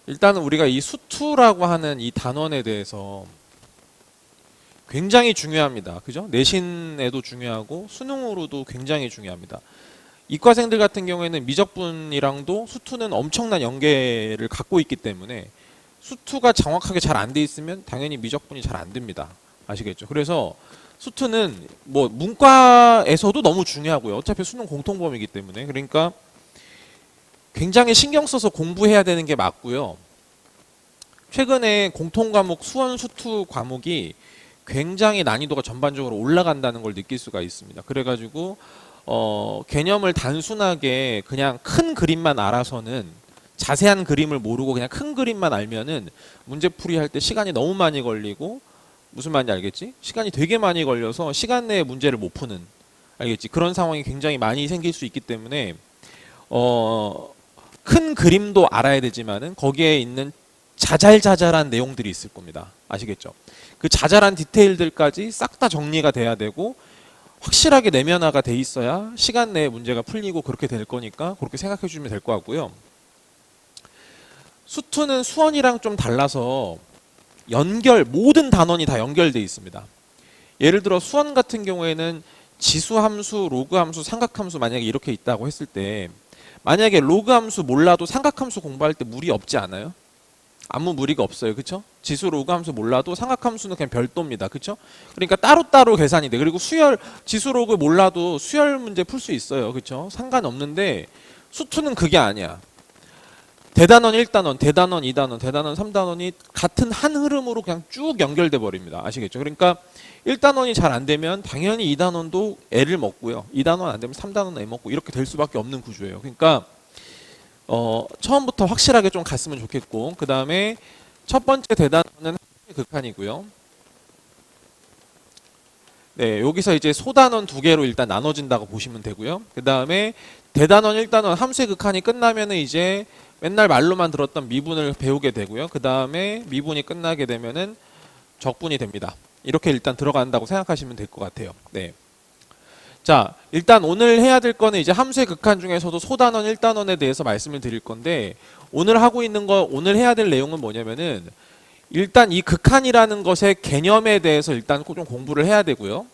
일단은 우리가 이 수투라고 하는 이 단원에 대해서 굉장히 중요합니다. 그죠? 내신에도 중요하고 수능으로도 굉장히 중요합니다. 이과생들 같은 경우에는 미적분이랑도 수투는 엄청난 연계를 갖고 있기 때문에 수투가 정확하게 잘 안 돼 있으면 당연히 미적분이 잘 안 됩니다. 아시겠죠? 그래서 수투는 뭐 문과에서도 너무 중요하고요. 어차피 수능 공통범위이기 때문에 그러니까 굉장히 신경 써서 공부해야 되는 게 맞고요. 최근에 공통과목 수원 수투 과목이 굉장히 난이도가 전반적으로 올라간다는 걸 느낄 수가 있습니다. 그래가지고 개념을 단순하게 그냥 큰 그림만 알아서는 자세한 그림을 모르고 그냥 큰 그림만 알면은 문제풀이 할 때 시간이 너무 많이 걸리고 무슨 말인지 알겠지? 시간이 되게 많이 걸려서 시간 내에 문제를 못 푸는 알겠지? 그런 상황이 굉장히 많이 생길 수 있기 때문에 큰 그림도 알아야 되지만은 거기에 있는 자잘자잘한 내용들이 있을 겁니다. 아시겠죠? 그 자잘한 디테일들까지 싹 다 정리가 돼야 되고 확실하게 내면화가 돼 있어야 시간 내에 문제가 풀리고 그렇게 될 거니까 그렇게 생각해 주시면 될 것 같고요. 수투는 수원이랑 좀 달라서 모든 단원이 다 연결돼 있습니다. 예를 들어 수원 같은 경우에는 지수함수, 로그함수, 삼각함수 만약에 이렇게 있다고 했을 때 만약에 로그함수 몰라도 삼각함수 공부할 때 무리 없지 않아요? 아무 무리가 없어요. 그쵸? 지수 로그함수 몰라도 삼각함수는 그냥 별도입니다. 그쵸? 그러니까 따로따로 계산이 돼. 그리고 지수 로그 몰라도 수열 문제 풀 수 있어요. 그쵸? 상관없는데 수투는 그게 아니야. 대단원 1단원, 대단원 2단원, 대단원 3단원이 같은 한 흐름으로 그냥 쭉 연결돼 버립니다. 아시겠죠? 그러니까 1단원이 잘 안 되면 당연히 2단원도 애를 먹고요. 2단원 안 되면 3단원 애 먹고 이렇게 될 수밖에 없는 구조예요. 그러니까 처음부터 확실하게 좀 갔으면 좋겠고 그 다음에 첫 번째 대단원은 극한이고요. 네, 여기서 이제 소단원 두 개로 일단 나눠진다고 보시면 되고요. 그 다음에 대단원 1단원 함수의 극한이 끝나면은 이제 맨날 말로만 들었던 미분을 배우게 되고요. 그 다음에 미분이 끝나게 되면은 적분이 됩니다. 이렇게 일단 들어간다고 생각하시면 될 것 같아요. 네. 자, 일단 오늘 해야 될 거는 이제 함수의 극한 중에서도 소단원 1단원에 대해서 말씀을 드릴 건데 오늘 하고 있는 오늘 해야 될 내용은 뭐냐면은 일단 이 극한이라는 것의 개념에 대해서 일단 좀 공부를 해야 되고요.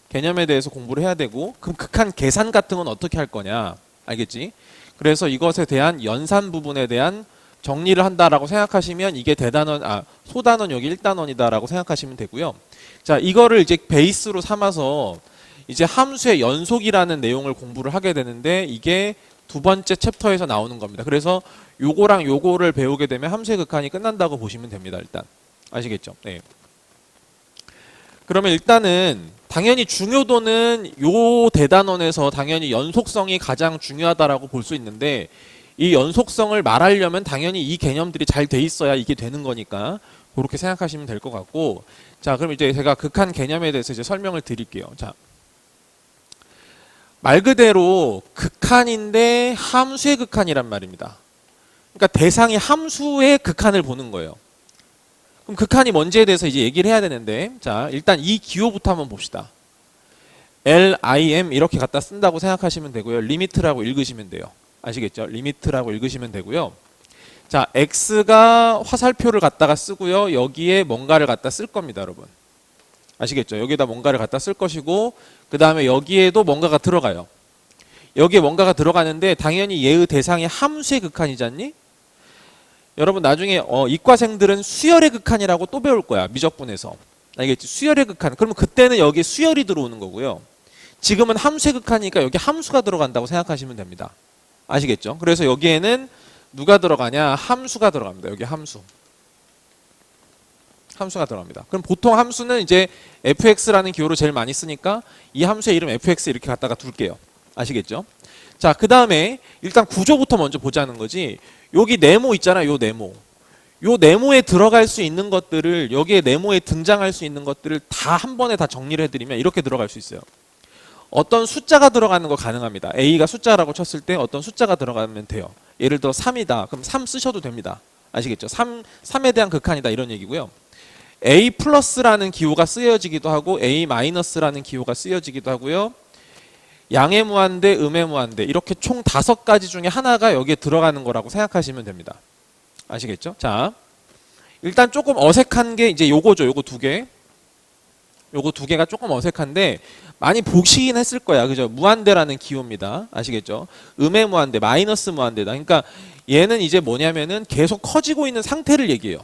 개념에 대해서 공부를 해야 되고 그럼 극한 계산 같은 건 어떻게 할 거냐 알겠지? 그래서 이것에 대한 연산 부분에 대한 정리를 한다라고 생각하시면 이게 소단원 여기 1단원이다라고 생각하시면 되고요. 자, 이거를 이제 베이스로 삼아서 이제 함수의 연속이라는 내용을 공부를 하게 되는데 이게 두 번째 챕터에서 나오는 겁니다. 그래서 요거랑 요거를 배우게 되면 함수의 극한이 끝난다고 보시면 됩니다. 일단 아시겠죠? 네. 그러면 일단은 당연히 중요도는 요 대단원에서 당연히 연속성이 가장 중요하다라고 볼 수 있는데 이 연속성을 말하려면 당연히 이 개념들이 잘 돼 있어야 이게 되는 거니까 그렇게 생각하시면 될 것 같고 자, 그럼 이제 제가 극한 개념에 대해서 이제 설명을 드릴게요. 자, 말 그대로 극한인데 함수의 극한이란 말입니다. 그러니까 대상이 함수의 극한을 보는 거예요. 그럼 극한이 뭔지에 대해서 이제 얘기를 해야 되는데 자, 일단 이 기호부터 한번 봅시다. LIM 이렇게 갖다 쓴다고 생각하시면 되고요. 리미트라고 읽으시면 돼요. 아시겠죠? 리미트라고 읽으시면 되고요. 자, X가 화살표를 갖다가 쓰고요. 여기에 뭔가를 갖다 쓸 겁니다, 여러분. 아시겠죠? 여기다 뭔가를 갖다 쓸 것이고 그 다음에 여기에도 뭔가가 들어가요. 여기에 뭔가가 들어가는데 당연히 얘의 대상이 함수의 극한이잖니? 여러분 나중에 이과생들은 수열의 극한이라고 또 배울 거야. 미적분에서. 알겠지? 수열의 극한. 그러면 그때는 여기에 수열이 들어오는 거고요. 지금은 함수의 극한이니까 여기 함수가 들어간다고 생각하시면 됩니다. 아시겠죠? 그래서 여기에는 누가 들어가냐? 함수가 들어갑니다. 여기 함수가 들어갑니다. 그럼 보통 함수는 이제 fx라는 기호를 제일 많이 쓰니까 이 함수의 이름 fx 이렇게 갖다가 둘게요. 아시겠죠? 자, 그 다음에 일단 구조부터 먼저 보자는 거지. 여기 네모 있잖아요. 요 네모. 요 네모에 들어갈 수 있는 것들을 여기에 네모에 등장할 수 있는 것들을 다 한 번에 다 정리를 해드리면 이렇게 들어갈 수 있어요. 어떤 숫자가 들어가는 거 가능합니다. A가 숫자라고 쳤을 때 어떤 숫자가 들어가면 돼요. 예를 들어 3이다. 그럼 3 쓰셔도 됩니다. 아시겠죠? 3에 대한 극한이다 이런 얘기고요. A 플러스라는 기호가 쓰여지기도 하고 A 마이너스라는 기호가 쓰여지기도 하고요. 양의 무한대, 음의 무한대 이렇게 총 5가지 중에 하나가 여기에 들어가는 거라고 생각하시면 됩니다. 아시겠죠? 자, 일단 조금 어색한 게 이제 요거죠. 요거 두 개. 요거 두 개가 조금 어색한데 많이 보시긴 했을 거야. 그죠? 무한대라는 기호입니다. 아시겠죠? 음의 무한대, 마이너스 무한대다. 그러니까 얘는 이제 뭐냐면은 계속 커지고 있는 상태를 얘기해요.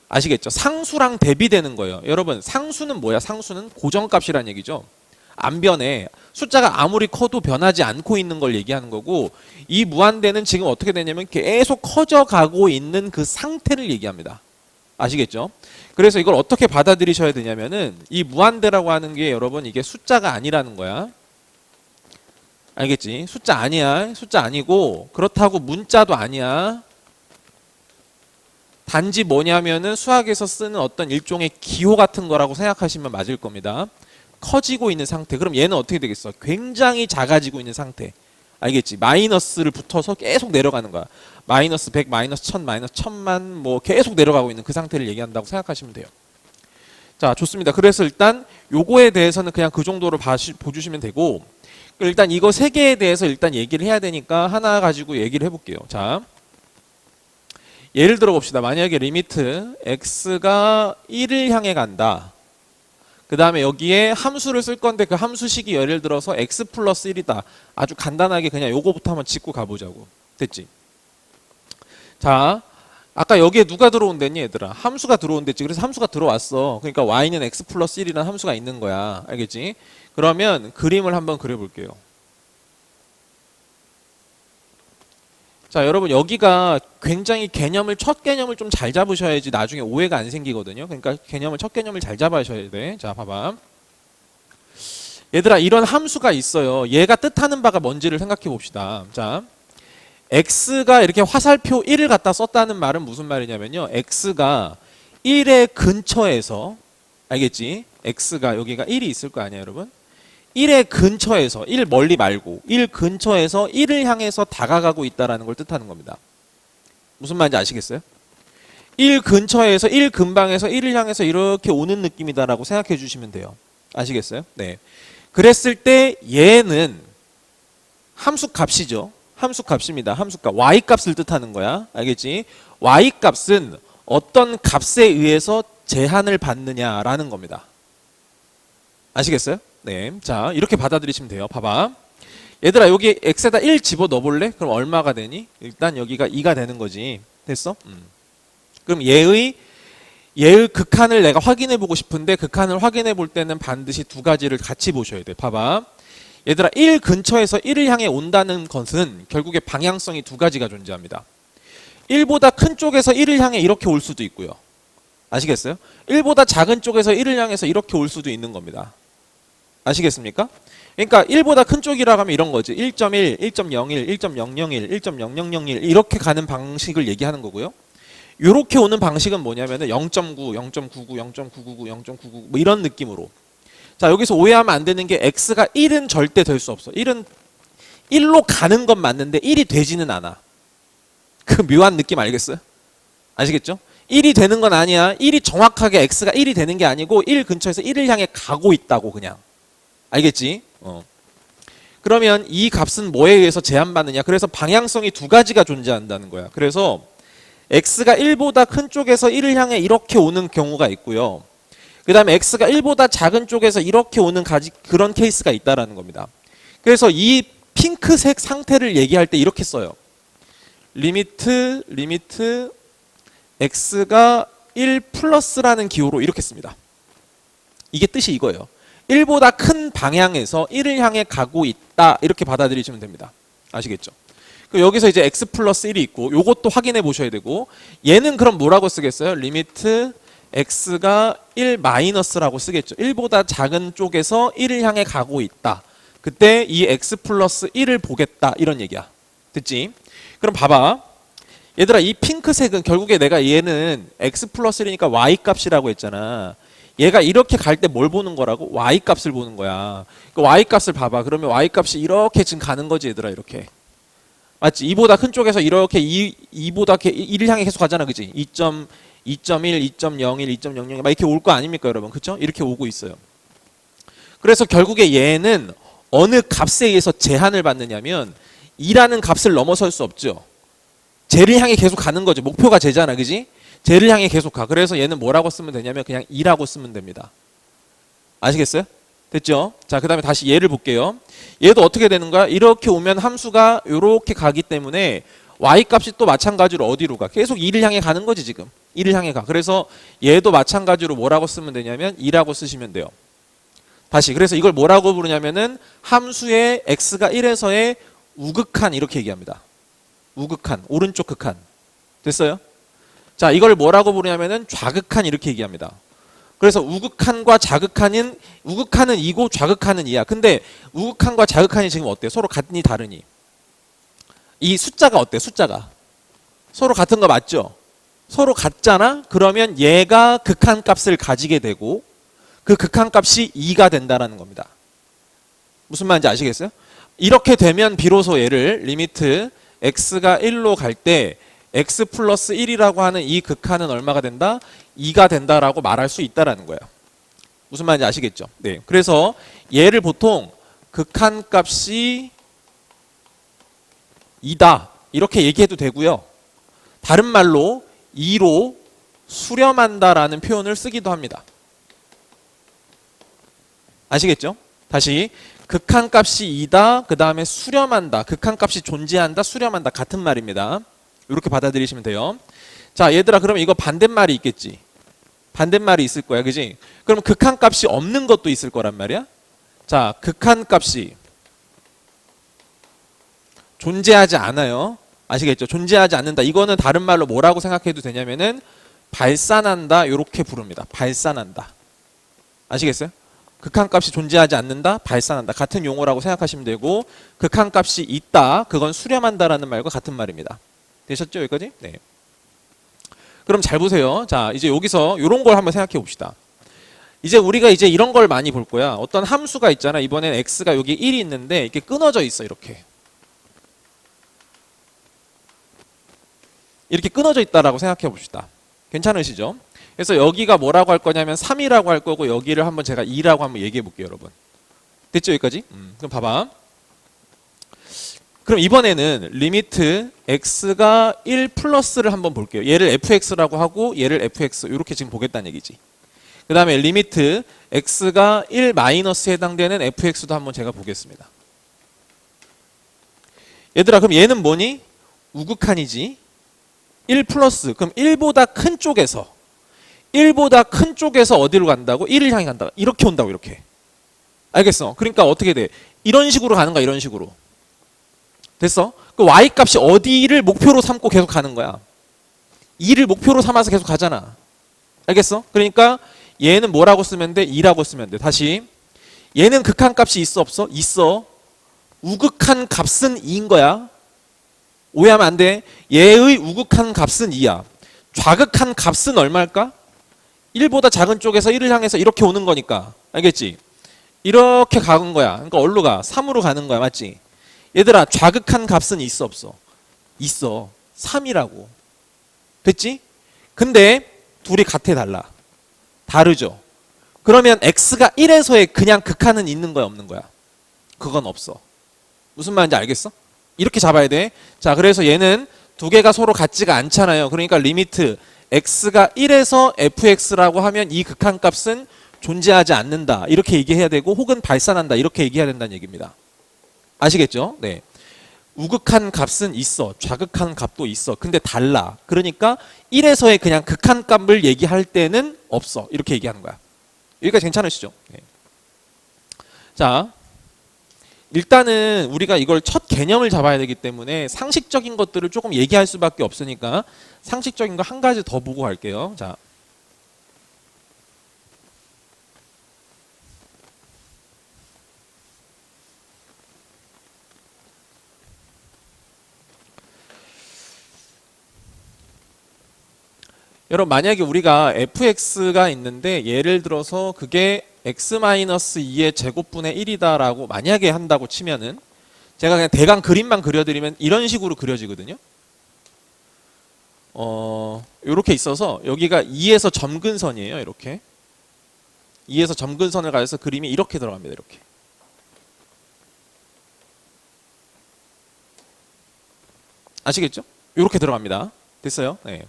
아시겠죠? 상수랑 대비되는 거예요. 여러분, 상수는 뭐야? 상수는 고정값이란 얘기죠. 안 변해. 숫자가 아무리 커도 변하지 않고 있는 걸 얘기하는 거고, 이 무한대는 지금 어떻게 되냐면 계속 커져가고 있는 그 상태를 얘기합니다. 아시겠죠? 그래서 이걸 어떻게 받아들이셔야 되냐면은 이 무한대라고 하는 게 여러분 이게 숫자가 아니라는 거야. 알겠지? 숫자 아니야. 숫자 아니고 그렇다고 문자도 아니야. 단지 뭐냐면은 수학에서 쓰는 어떤 일종의 기호 같은 거라고 생각하시면 맞을 겁니다. 커지고 있는 상태. 그럼 얘는 어떻게 되겠어? 굉장히 작아지고 있는 상태. 알겠지? 마이너스를 붙어서 계속 내려가는 거야. 마이너스 100, 마이너스 1000, 마이너스 1000만 뭐 계속 내려가고 있는 그 상태를 얘기한다고 생각하시면 돼요. 자, 좋습니다. 그래서 일단 요거에 대해서는 그냥 그 정도로 보주시면 되고, 일단 이거 세 개에 대해서 일단 얘기를 해야 되니까 하나 가지고 얘기를 해볼게요. 자, 예를 들어 봅시다. 만약에 리미트 x가 1을 향해 간다. 그 다음에 여기에 함수를 쓸 건데 그 함수식이 예를 들어서 x 플러스 1이다. 아주 간단하게 그냥 요거부터 한번 짚고 가보자고. 됐지? 자, 아까 여기에 누가 들어온댔니 얘들아? 함수가 들어온댔지. 그래서 함수가 들어왔어. 그러니까 y는 x 플러스 1이라는 함수가 있는 거야. 알겠지? 그러면 그림을 한번 그려볼게요. 자, 여러분 여기가 굉장히 첫 개념을 좀 잘 잡으셔야지 나중에 오해가 안 생기거든요. 그러니까 첫 개념을 잘 잡아셔야 돼. 자, 봐봐. 얘들아, 이런 함수가 있어요. 얘가 뜻하는 바가 뭔지를 생각해 봅시다. 자, x가 이렇게 화살표 1을 갖다 썼다는 말은 무슨 말이냐면요. x가 1의 근처에서, 알겠지? x가 여기가 1이 있을 거 아니에요, 여러분? 1의 근처에서, 1 멀리 말고 1 근처에서 1을 향해서 다가가고 있다는 걸 뜻하는 겁니다. 무슨 말인지 아시겠어요? 1 근처에서 1 근방에서 1을 향해서 이렇게 오는 느낌이다라고 생각해 주시면 돼요. 아시겠어요? 네. 그랬을 때 얘는 함수값이죠. 함수값입니다. 함수값. y값을 뜻하는 거야. 알겠지? y값은 어떤 값에 의해서 제한을 받느냐라는 겁니다. 아시겠어요? 네. 자, 이렇게 받아들이시면 돼요. 봐봐. 얘들아, 여기 x에다 1 집어 넣어볼래? 그럼 얼마가 되니? 일단 여기가 2가 되는 거지. 됐어? 그럼 얘의 극한을 내가 확인해 보고 싶은데 극한을 확인해 볼 때는 반드시 두 가지를 같이 보셔야 돼. 봐봐. 얘들아, 1 근처에서 1을 향해 온다는 것은 결국에 방향성이 두 가지가 존재합니다. 1보다 큰 쪽에서 1을 향해 이렇게 올 수도 있고요. 아시겠어요? 1보다 작은 쪽에서 1을 향해서 이렇게 올 수도 있는 겁니다. 아시겠습니까? 그러니까 1보다 큰 쪽이라고 하면 이런 거지. 1.1, 1.01, 1.001, 1.0001 이렇게 가는 방식을 얘기하는 거고요. 이렇게 오는 방식은 뭐냐면은 0.9, 0.99, 0.999, 0.999 뭐 이런 느낌으로. 자, 여기서 오해하면 안 되는 게 x가 1은 절대 될 수 없어. 1은 1로 가는 건 맞는데 1이 되지는 않아. 그 묘한 느낌 알겠어요? 아시겠죠? 1이 되는 건 아니야. 1이 정확하게 x가 1이 되는 게 아니고 1 근처에서 1을 향해 가고 있다고 그냥. 알겠지? 그러면 이 값은 뭐에 의해서 제한받느냐? 그래서 방향성이 두 가지가 존재한다는 거야. 그래서 x가 1보다 큰 쪽에서 1을 향해 이렇게 오는 경우가 있고요. 그 다음에 x가 1보다 작은 쪽에서 이렇게 오는 그런 케이스가 있다라는 겁니다. 그래서 이 핑크색 상태를 얘기할 때 이렇게 써요. 리미트 x가 1 플러스라는 기호로 이렇게 씁니다. 이게 뜻이 이거예요. 1보다 큰 방향에서 1을 향해 가고 있다 이렇게 받아들이시면 됩니다. 아시겠죠? 여기서 이제 x 플러스 1이 있고 요것도 확인해 보셔야 되고 얘는 그럼 뭐라고 쓰겠어요? 리미트 x가 1 마이너스라고 쓰겠죠. 1보다 작은 쪽에서 1을 향해 가고 있다. 그때 이 x 플러스 1을 보겠다 이런 얘기야. 듣지? 그럼 봐봐. 얘들아, 이 핑크색은 결국에 내가 얘는 x 플러스 1이니까 y 값이라고 했잖아. 얘가 이렇게 갈 때 뭘 보는 거라고? y 값을 보는 거야. 그 y 값을 봐봐. 그러면 y 값이 이렇게 지금 가는 거지 얘들아. 이렇게. 맞지? 2보다 큰 쪽에서 이렇게 2보다 1을 향해 계속 가잖아. 그치? 2.1, 2.01, 2.00 막 이렇게 올 거 아닙니까 여러분? 그쵸? 이렇게 오고 있어요. 그래서 결국에 얘는 어느 값에 의해서 제한을 받느냐면 2라는 값을 넘어설 수 없죠. 쟤를 향해 계속 가는 거죠. 목표가 쟤잖아, 그지? 쟤를 향해 계속 가. 그래서 얘는 뭐라고 쓰면 되냐면 그냥 2라고 쓰면 됩니다. 아시겠어요? 됐죠? 자, 그 다음에 다시 얘를 볼게요. 얘도 어떻게 되는 거야? 이렇게 오면 함수가 이렇게 가기 때문에 y 값이 또 마찬가지로 어디로 가? 계속 2를 향해 가는 거지 지금. 2를 향해 가. 그래서 얘도 마찬가지로 뭐라고 쓰면 되냐면 2라고 쓰시면 돼요. 다시, 그래서 이걸 뭐라고 부르냐면은 함수의 x가 1에서의 우극한 이렇게 얘기합니다. 우극한, 오른쪽 극한. 됐어요? 자, 이걸 뭐라고 부르냐면은 좌극한 이렇게 얘기합니다. 그래서 우극한과 좌극한은, 우극한은 2고 좌극한은 2야. 근데 우극한과 좌극한이 지금 어때? 서로 같니 다르니? 이 숫자가 어때? 숫자가 서로 같은 거 맞죠? 서로 같잖아? 그러면 얘가 극한 값을 가지게 되고 그 극한 값이 2가 된다라는 겁니다. 무슨 말인지 아시겠어요? 이렇게 되면 비로소 얘를 리미트 x가 1로 갈 때 x 플러스 1이라고 하는 이 극한은 얼마가 된다? 2가 된다라고 말할 수 있다라는 거예요. 무슨 말인지 아시겠죠? 네. 그래서 얘를 보통 극한 값이 2다 이렇게 얘기해도 되고요. 다른 말로 2로 수렴한다라는 표현을 쓰기도 합니다. 아시겠죠? 다시 극한 값이 2다 그 다음에 수렴한다. 극한 값이 존재한다 수렴한다 같은 말입니다. 이렇게 받아들이시면 돼요. 자, 얘들아, 그럼 이거 반대말이 있겠지? 반대말이 있을 거야, 그지? 그럼 극한 값이 없는 것도 있을 거란 말이야. 자, 극한 값이 존재하지 않아요. 아시겠죠? 존재하지 않는다. 이거는 다른 말로 뭐라고 생각해도 되냐면은 발산한다 이렇게 부릅니다. 발산한다. 아시겠어요? 극한 값이 존재하지 않는다, 발산한다. 같은 용어라고 생각하시면 되고 극한 값이 있다, 그건 수렴한다라는 말과 같은 말입니다. 되셨죠? 여기까지? 네. 그럼 잘 보세요. 자, 이제 여기서 이런 걸 한번 생각해 봅시다. 이제 우리가 이제 이런 걸 많이 볼 거야. 어떤 함수가 있잖아. 이번엔 x가 여기 1이 있는데 이렇게 끊어져 있어. 이렇게 끊어져 있다라고 생각해 봅시다. 괜찮으시죠? 그래서 여기가 뭐라고 할 거냐면 3이라고 할 거고 여기를 한번 제가 2라고 한번 얘기해 볼게요, 여러분. 됐죠, 여기까지? 그럼 봐봐. 그럼 이번에는 리미트 x가 1 플러스를 한번 볼게요. 얘를 fx라고 하고 얘를 fx 이렇게 지금 보겠다는 얘기지. 그 다음에 리미트 x가 1 마이너스에 해당되는 fx도 한번 제가 보겠습니다. 얘들아, 그럼 얘는 뭐니? 우극한이지. 1 플러스, 그럼 1보다 큰 쪽에서 1보다 큰 쪽에서 어디로 간다고? 1을 향해 간다. 이렇게 온다고, 이렇게. 알겠어? 그러니까 어떻게 돼? 이런 식으로 가는 거야, 이런 식으로. 됐어? 그 y 값이 어디를 목표로 삼고 계속 가는 거야? 2를 목표로 삼아서 계속 가잖아. 알겠어? 그러니까 얘는 뭐라고 쓰면 돼? 2라고 쓰면 돼. 다시. 얘는 극한 값이 있어, 없어? 있어. 우극한 값은 2인 거야. 오해하면 안 돼. 얘의 우극한 값은 2야. 좌극한 값은 얼마일까? 1보다 작은 쪽에서 1을 향해서 이렇게 오는 거니까. 알겠지? 이렇게 가는 거야. 그러니까 어디로 가? 3으로 가는 거야. 맞지? 얘들아, 좌극한 값은 있어, 없어? 있어. 3이라고. 됐지? 근데 둘이 같아, 달라? 다르죠? 그러면 x가 1에서의 그냥 극한은 있는 거야, 없는 거야? 그건 없어. 무슨 말인지 알겠어? 이렇게 잡아야 돼. 자, 그래서 얘는 두 개가 서로 같지가 않잖아요. 그러니까 리미트 x가 1에서 fx라고 하면 이 극한 값은 존재하지 않는다. 이렇게 얘기해야 되고 혹은 발산한다. 이렇게 얘기해야 된다는 얘기입니다. 아시겠죠? 네. 우극한 값은 있어. 좌극한 값도 있어. 근데 달라. 그러니까 1에서의 그냥 극한 값을 얘기할 때는 없어. 이렇게 얘기하는 거야. 여기까지 괜찮으시죠? 네. 자, 일단은 우리가 이걸 첫 개념을 잡아야 되기 때문에 상식적인 것들을 조금 얘기할 수밖에 없으니까 상식적인 거 한 가지 더 보고 갈게요. 자, 여러분, 만약에 우리가 fx가 있는데 예를 들어서 그게 x-2의 제곱분의 1이다라고 만약에 한다고 치면은 제가 그냥 대강 그림만 그려드리면 이런 식으로 그려지거든요. 이렇게 있어서 여기가 2에서 점근선이에요. 이렇게 2에서 점근선을 가져서 그림이 이렇게 들어갑니다. 이렇게. 아시겠죠? 이렇게 들어갑니다. 됐어요? 네.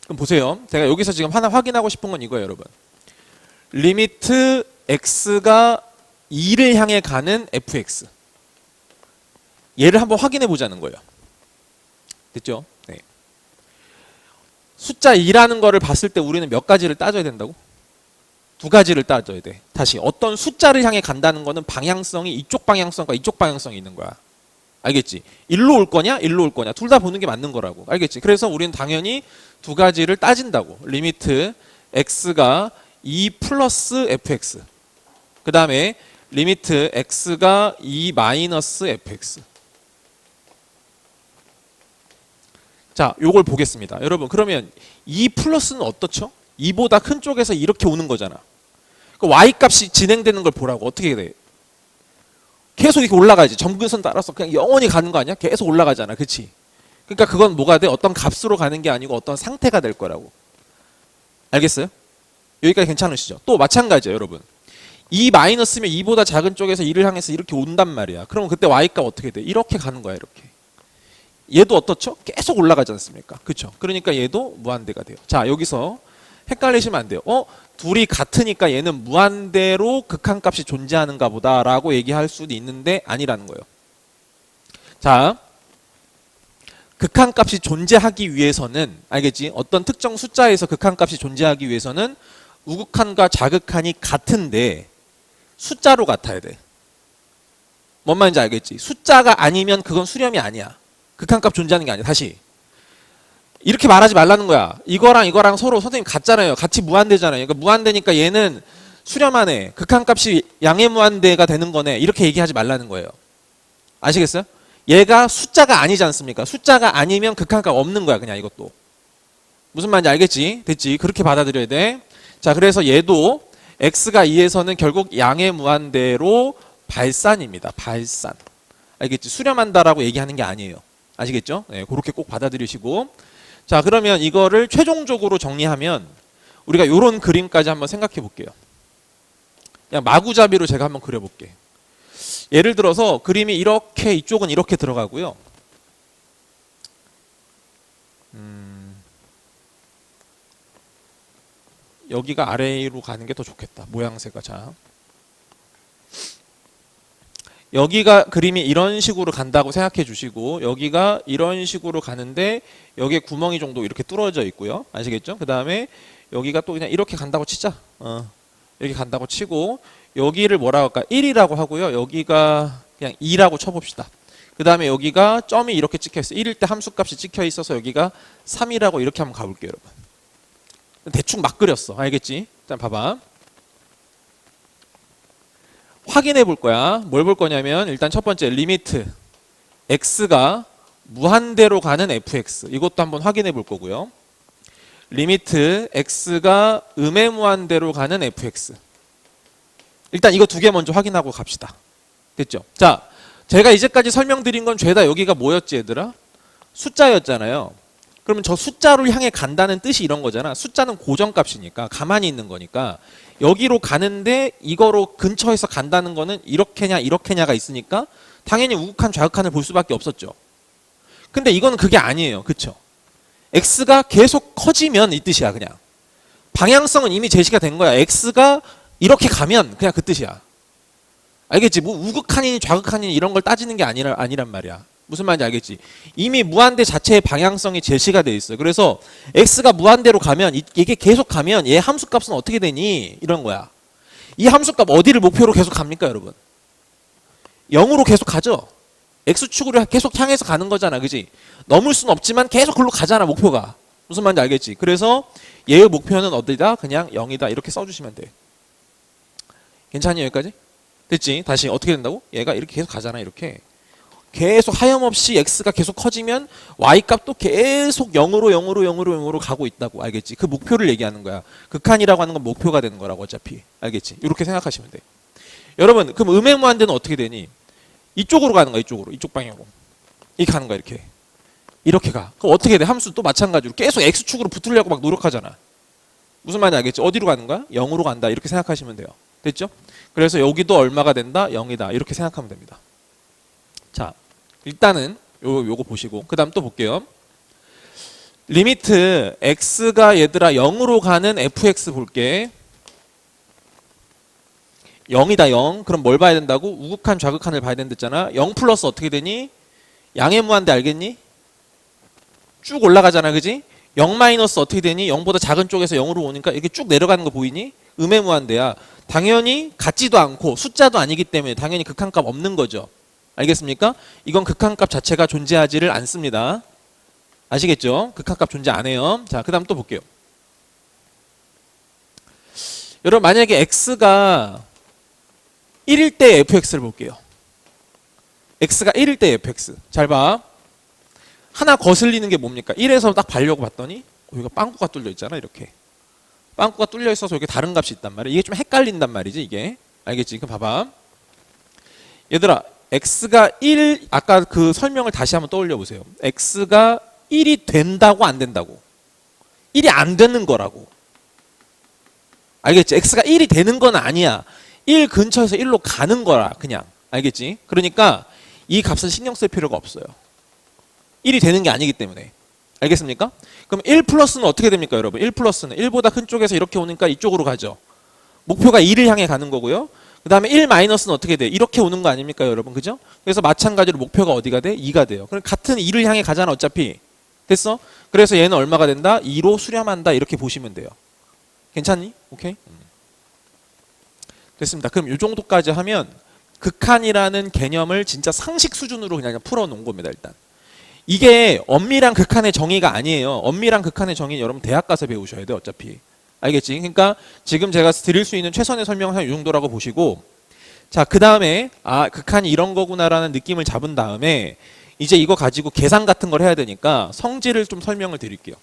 그럼 보세요. 제가 여기서 지금 하나 확인하고 싶은 건 이거예요, 여러분. 리미트 x가 2를 향해 가는 fx. 얘를 한번 확인해 보자는 거예요. 됐죠? 네. 숫자 2라는 거를 봤을 때 우리는 몇 가지를 따져야 된다고? 두 가지를 따져야 돼. 다시 어떤 숫자를 향해 간다는 거는 방향성이 이쪽 방향성과 이쪽 방향성이 있는 거야. 알겠지? 일로 올 거냐? 일로 올 거냐? 둘 다 보는 게 맞는 거라고. 알겠지? 그래서 우리는 당연히 두 가지를 따진다고. 리미트 x가 2 플러스 fx. 그 다음에 리미트 x가 2 마이너스 fx. 자, 요걸 보겠습니다. 여러분, 그러면 2 플러스는 어떻죠? 2보다 큰 쪽에서 이렇게 오는 거잖아. 그 y 값이 진행되는 걸 보라고. 어떻게 돼? 계속 이렇게 올라가야지. 점근선 따라서 그냥 영원히 가는 거 아니야? 계속 올라가잖아. 그치? 그러니까 그건 뭐가 돼? 어떤 값으로 가는 게 아니고 어떤 상태가 될 거라고. 알겠어요? 여기까지 괜찮으시죠? 또 마찬가지예요, 여러분. 2 마이너스면 2보다 작은 쪽에서 2를 향해서 이렇게 온단 말이야. 그러면 그때 y값 어떻게 돼? 이렇게 가는 거야, 이렇게. 얘도 어떻죠? 계속 올라가지 않습니까? 그렇죠? 그러니까 얘도 무한대가 돼요. 자, 여기서 헷갈리시면 안 돼요. 둘이 같으니까 얘는 무한대로 극한값이 존재하는가 보다라고 얘기할 수도 있는데 아니라는 거예요. 자, 극한값이 존재하기 위해서는 알겠지? 어떤 특정 숫자에서 극한값이 존재하기 위해서는 우극한과 자극한이 같은데 숫자로 같아야 돼. 뭔 말인지 알겠지? 숫자가 아니면 그건 수렴이 아니야. 극한값 존재하는 게 아니야. 다시 이렇게 말하지 말라는 거야. 이거랑 서로 선생님 같잖아요. 같이 무한대잖아요. 그러니까 무한대니까 얘는 수렴하네. 극한값이 양의 무한대가 되는 거네. 이렇게 얘기하지 말라는 거예요. 아시겠어요? 얘가 숫자가 아니지 않습니까? 숫자가 아니면 극한값 없는 거야. 그냥 이것도. 무슨 말인지 알겠지? 됐지? 그렇게 받아들여야 돼. 자, 그래서 얘도 x가 2에서는 결국 양의 무한대로 발산입니다. 발산. 알겠지? 수렴한다라고 얘기하는 게 아니에요. 아시겠죠? 네, 그렇게 꼭 받아들이시고. 자, 그러면 이거를 최종적으로 정리하면 우리가 이런 그림까지 한번 생각해 볼게요. 그냥 마구잡이로 제가 한번 그려볼게. 예를 들어서 그림이 이렇게 이쪽은 이렇게 들어가고요. 여기가 아래로 가는 게 더 좋겠다. 모양새가. 자, 여기가 그림이 이런 식으로 간다고 생각해 주시고 여기가 이런 식으로 가는데 여기에 구멍이 정도 이렇게 뚫어져 있고요. 아시겠죠? 그 다음에 여기가 또 그냥 이렇게 간다고 치자. 이렇게 간다고 치고 여기를 뭐라고 할까? 1이라고 하고요. 여기가 그냥 2라고 쳐봅시다. 그 다음에 여기가 점이 이렇게 찍혀 있어요. 1일 때 함수값이 찍혀 있어서 여기가 3이라고 이렇게 한번 가볼게요, 여러분. 대충 막 그렸어. 알겠지? 일단 봐봐. 확인해 볼 거야. 뭘 볼 거냐면 일단 첫 번째 리미트 x가 무한대로 가는 fx. 이것도 한번 확인해 볼 거고요. 리미트 x가 음의 무한대로 가는 fx. 일단 이거 두 개 먼저 확인하고 갑시다. 됐죠? 자, 제가 이제까지 설명드린 건 죄다 여기가 뭐였지, 얘들아? 숫자였잖아요. 그러면 저 숫자를 향해 간다는 뜻이 이런 거잖아. 숫자는 고정값이니까 가만히 있는 거니까 여기로 가는데 이거로 근처에서 간다는 거는 이렇게냐 이렇게냐가 있으니까 당연히 우극한 좌극한을 볼 수밖에 없었죠. 근데 이건 그게 아니에요. 그쵸? x가 계속 커지면 이 뜻이야. 그냥 방향성은 이미 제시가 된 거야. x가 이렇게 가면 그냥 그 뜻이야. 알겠지? 뭐 우극한이니 좌극한이니 이런 걸 따지는 게 아니란 말이야. 무슨 말인지 알겠지? 이미 무한대 자체의 방향성이 제시가 돼 있어요. 그래서 x가 무한대로 가면 이게 계속 가면 얘 함수값은 어떻게 되니? 이런 거야. 이 함수값 어디를 목표로 계속 갑니까, 여러분? 0으로 계속 가죠. x축으로 계속 향해서 가는 거잖아. 그지? 넘을 수는 없지만 계속 글로 가잖아, 목표가. 무슨 말인지 알겠지? 그래서 얘의 목표는 어디다? 그냥 0이다. 이렇게 써주시면 돼. 괜찮니, 여기까지? 됐지? 다시 어떻게 된다고? 얘가 이렇게 계속 가잖아, 이렇게. 계속 하염없이 x가 계속 커지면 y값도 계속 0으로 가고 있다고. 알겠지? 그 목표를 얘기하는 거야. 극한이라고 하는 건 목표가 되는 거라고 어차피. 알겠지? 이렇게 생각하시면 돼. 여러분, 그럼 음의 무한대는 어떻게 되니? 이쪽으로 가는 거야. 이쪽으로. 이쪽 방향으로. 이렇게 가는 거야. 이렇게. 이렇게 가. 그럼 어떻게 돼? 함수 또 마찬가지로 계속 x축으로 붙으려고 막 노력하잖아. 무슨 말인지 알겠지? 어디로 가는 거야? 0으로 간다. 이렇게 생각하시면 돼요. 됐죠? 그래서 여기도 얼마가 된다? 0이다. 이렇게 생각하면 됩니다. 자, 일단은 요거 보시고 그 다음 또 볼게요. 리미트 x가 얘들아 0으로 가는 fx 볼게. 0이다 0. 그럼 뭘 봐야 된다고? 우극한 좌극한을 봐야 된댔잖아. 0 플러스 어떻게 되니? 양의 무한대 알겠니? 쭉 올라가잖아 그지? 0 마이너스 어떻게 되니? 0보다 작은 쪽에서 0으로 오니까 이렇게 쭉 내려가는 거 보이니? 음의 무한대야. 당연히 같지도 않고 숫자도 아니기 때문에 당연히 극한값 없는 거죠. 알겠습니까? 이건 극한값 자체가 존재하지를 않습니다. 아시겠죠? 극한값 존재 안 해요. 자, 그 다음 또 볼게요. 여러분 만약에 x가 1일 때 fx를 볼게요. x가 1일 때 fx. 잘 봐. 하나 거슬리는 게 뭡니까? 1에서 딱 봐려고 봤더니 여기가 빵꾸가 뚫려 있잖아. 이렇게. 빵꾸가 뚫려 있어서 여기 다른 값이 있단 말이야. 이게 좀 헷갈린단 말이지 이게. 알겠지? 그럼 봐봐. 얘들아 x가 1 아까 그 설명을 다시 한번 떠올려 보세요. x가 1이 된다고 안 된다고? 1이 안 되는 거라고. 알겠지? x가 1이 되는 건 아니야. 1 근처에서 1로 가는 거라 그냥. 알겠지? 그러니까 이 값은 신경 쓸 필요가 없어요. 1이 되는 게 아니기 때문에. 알겠습니까? 그럼 1 플러스는 어떻게 됩니까 여러분? 1 플러스는 1보다 큰 쪽에서 이렇게 오니까 이쪽으로 가죠. 목표가 2를 향해 가는 거고요. 그 다음에 1 마이너스는 어떻게 돼? 이렇게 오는 거 아닙니까 여러분? 그죠? 그래서 마찬가지로 목표가 어디가 돼? 2가 돼요. 그럼 같은 2를 향해 가잖아 어차피. 됐어? 그래서 얘는 얼마가 된다? 2로 수렴한다 이렇게 보시면 돼요. 괜찮니? 오케이? 됐습니다. 그럼 이 정도까지 하면 극한이라는 개념을 진짜 상식 수준으로 그냥 풀어놓은 겁니다. 일단 이게 엄밀한 극한의 정의가 아니에요. 엄밀한 극한의 정의는 여러분 대학 가서 배우셔야 돼요. 어차피. 알겠지? 그러니까 지금 제가 드릴 수 있는 최선의 설명은 한 이 정도라고 보시고, 자, 그 다음에 아 극한이 이런 거구나라는 느낌을 잡은 다음에 이제 이거 가지고 계산 같은 걸 해야 되니까 성질을 좀 설명을 드릴게요.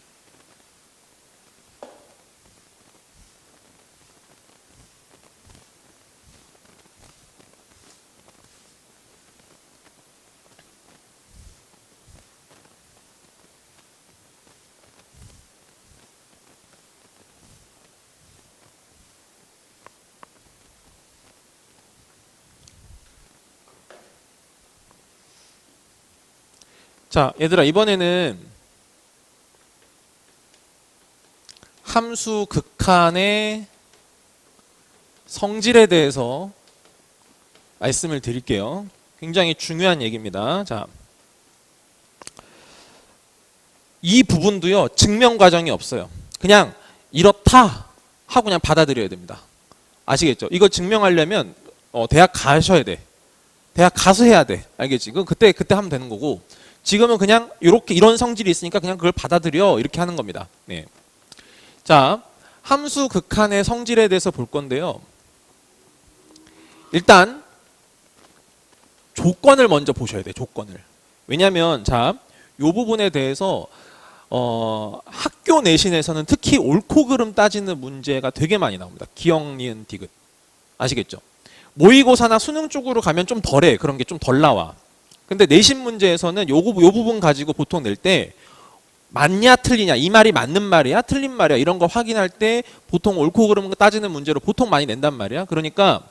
자, 얘들아 이번에는 함수 극한의 성질에 대해서 말씀을 드릴게요. 굉장히 중요한 얘기입니다. 자, 이 부분도요 증명 과정이 없어요. 그냥 이렇다 하고 그냥 받아들여야 됩니다. 아시겠죠? 이거 증명하려면 대학 가셔야 돼. 대학 가서 해야 돼. 알겠지? 그건 그때 하면 되는 거고, 지금은 그냥 이렇게 이런 성질이 있으니까 그냥 그걸 받아들여 이렇게 하는 겁니다. 네. 자, 함수 극한의 성질에 대해서 볼 건데요. 일단 조건을 먼저 보셔야 돼. 조건을. 왜냐하면 자, 이 부분에 대해서 학교 내신에서는 특히 옳고 그름 따지는 문제가 되게 많이 나옵니다. 기억, 니은, 디귿. 아시겠죠? 모의고사나 수능 쪽으로 가면 좀 덜해. 그런 게 좀 덜 나와. 근데 내신 문제에서는 요 부분 가지고 보통 낼 때 맞냐 틀리냐, 이 말이 맞는 말이야 틀린 말이야 이런 거 확인할 때 보통 옳고 그름 따지는 문제로 보통 많이 낸단 말이야. 그러니까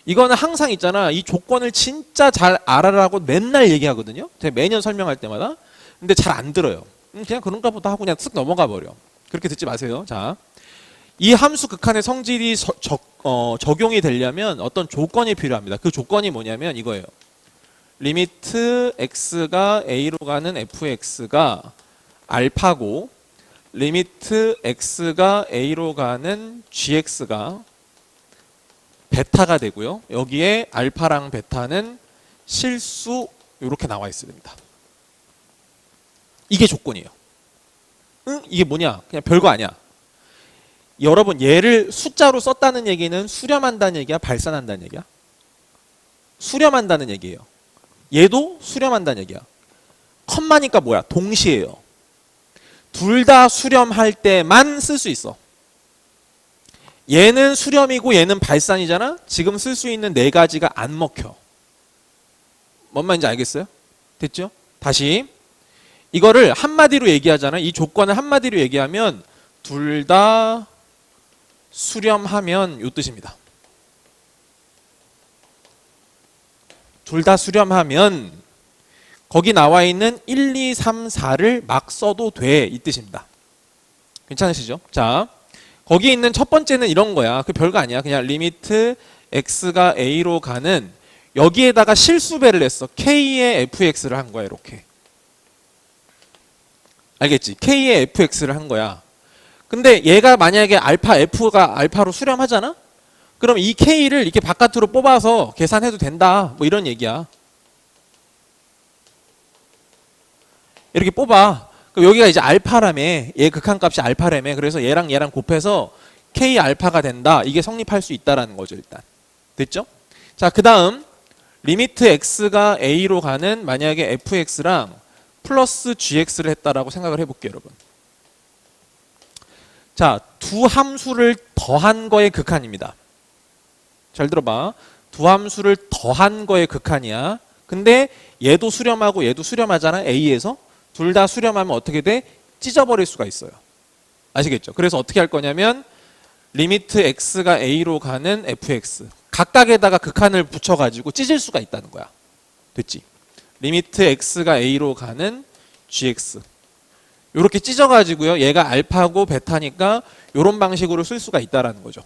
이거는 항상 있잖아. 이 조건을 진짜 잘 알아라고 맨날 얘기하거든요. 제가 매년 설명할 때마다. 근데 잘 안 들어요. 그냥 그런가 보다 하고 그냥 쓱 넘어가 버려. 그렇게 듣지 마세요. 자, 이 함수 극한의 성질이 적용이 되려면 어떤 조건이 필요합니다. 그 조건이 뭐냐면 이거예요. 리미트 x가 a로 가는 fx가 알파고 리미트 x가 a로 가는 gx가 베타가 되고요. 여기에 알파랑 베타는 실수 이렇게 나와 있어야 됩니다. 이게 조건이에요. 응? 이게 뭐냐? 그냥 별거 아니야. 여러분 얘를 숫자로 썼다는 얘기는 수렴한다는 얘기야? 발산한다는 얘기야? 수렴한다는 얘기예요. 얘도 수렴한다는 얘기야. 컴마니까 뭐야? 동시에요. 둘 다 수렴할 때만 쓸 수 있어. 얘는 수렴이고 얘는 발산이잖아. 지금 쓸 수 있는 네 가지가 안 먹혀. 뭔 말인지 알겠어요? 됐죠? 다시 이거를 한마디로 얘기하잖아. 이 조건을 한마디로 얘기하면 둘 다 수렴하면 요 뜻입니다. 둘 다 수렴하면 거기 나와 있는 1, 2, 3, 4를 막 써도 돼 이 뜻입니다. 괜찮으시죠? 자, 거기 있는 첫 번째는 이런 거야. 그 별거 아니야. 그냥 리미트 x가 a로 가는 여기에다가 실수배를 했어. k의 fx를 한 거야. 이렇게. 알겠지? k의 fx를 한 거야. 근데 얘가 만약에 알파 f가 알파로 수렴하잖아? 그럼 이 k를 이렇게 바깥으로 뽑아서 계산해도 된다. 뭐 이런 얘기야. 이렇게 뽑아. 그럼 여기가 이제 알파라며. 얘 극한값이 알파라며. 그래서 얘랑 얘랑 곱해서 k 알파가 된다. 이게 성립할 수 있다라는 거죠, 일단. 됐죠? 자, 그다음 리미트 x가 a로 가는 만약에 fx랑 플러스 gx를 했다라고 생각을 해볼게요, 여러분. 자, 두 함수를 더한 거의 극한입니다. 잘 들어봐. 두 함수를 더한 거의 극한이야. 근데 얘도 수렴하고 얘도 수렴하잖아, a에서. 둘 다 수렴하면 어떻게 돼? 찢어버릴 수가 있어요. 아시겠죠? 그래서 어떻게 할 거냐면 리미트 x가 a로 가는 fx 각각에다가 극한을 붙여가지고 찢을 수가 있다는 거야. 됐지? 리미트 x가 a로 가는 gx 이렇게 찢어가지고요. 얘가 알파고 베타니까 이런 방식으로 쓸 수가 있다라는 거죠.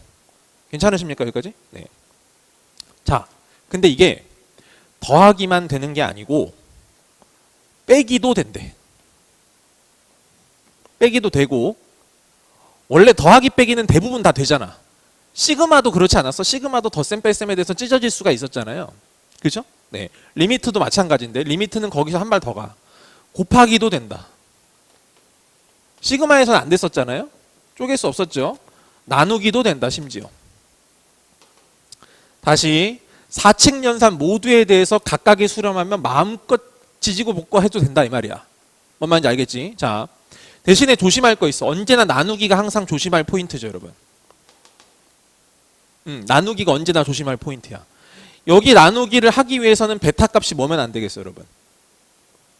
괜찮으십니까 여기까지? 네. 자, 근데 이게 더하기만 되는 게 아니고 빼기도 된대. 빼기도 되고 원래 더하기 빼기는 대부분 다 되잖아. 시그마도 그렇지 않았어? 시그마도 덧셈 뺄셈에 대해서 찢어질 수가 있었잖아요. 그죠? 네. 리미트도 마찬가지인데 리미트는 거기서 한 발 더 가. 곱하기도 된다. 시그마에서는 안 됐었잖아요. 쪼갤 수 없었죠. 나누기도 된다 심지어. 다시 사칙 연산 모두에 대해서 각각이 수렴하면 마음껏 지지고 볶고 해도 된다 이 말이야. 뭔 말인지 알겠지? 자, 대신에 조심할 거 있어. 언제나 나누기가 항상 조심할 포인트죠, 여러분. 나누기가 언제나 조심할 포인트야. 여기 나누기를 하기 위해서는 베타 값이 뭐면 안 되겠어, 여러분?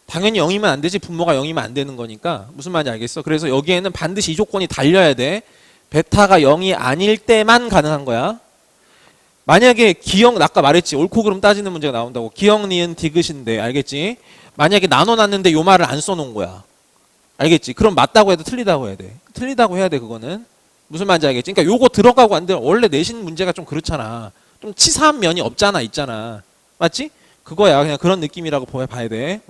당연히 0이면 안 되지. 분모가 0이면 안 되는 거니까. 무슨 말인지 알겠어? 그래서 여기에는 반드시 이 조건이 달려야 돼. 베타가 0이 아닐 때만 가능한 거야. 만약에 기억, 아까 말했지. 옳고 그름 따지는 문제가 나온다고. 기억, 니은, 디귿인데 알겠지? 만약에 나눠놨는데 요 말을 안 써놓은 거야. 알겠지? 그럼 맞다고 해도 틀리다고 해야 돼. 틀리다고 해야 돼, 그거는. 무슨 말인지 알겠지? 그러니까 요거 들어가고 안 들어. 원래 내신 문제가 좀 그렇잖아. 좀 치사한 면이 없잖아, 있잖아. 맞지? 그거야. 그냥 그런 느낌이라고 봐야 돼.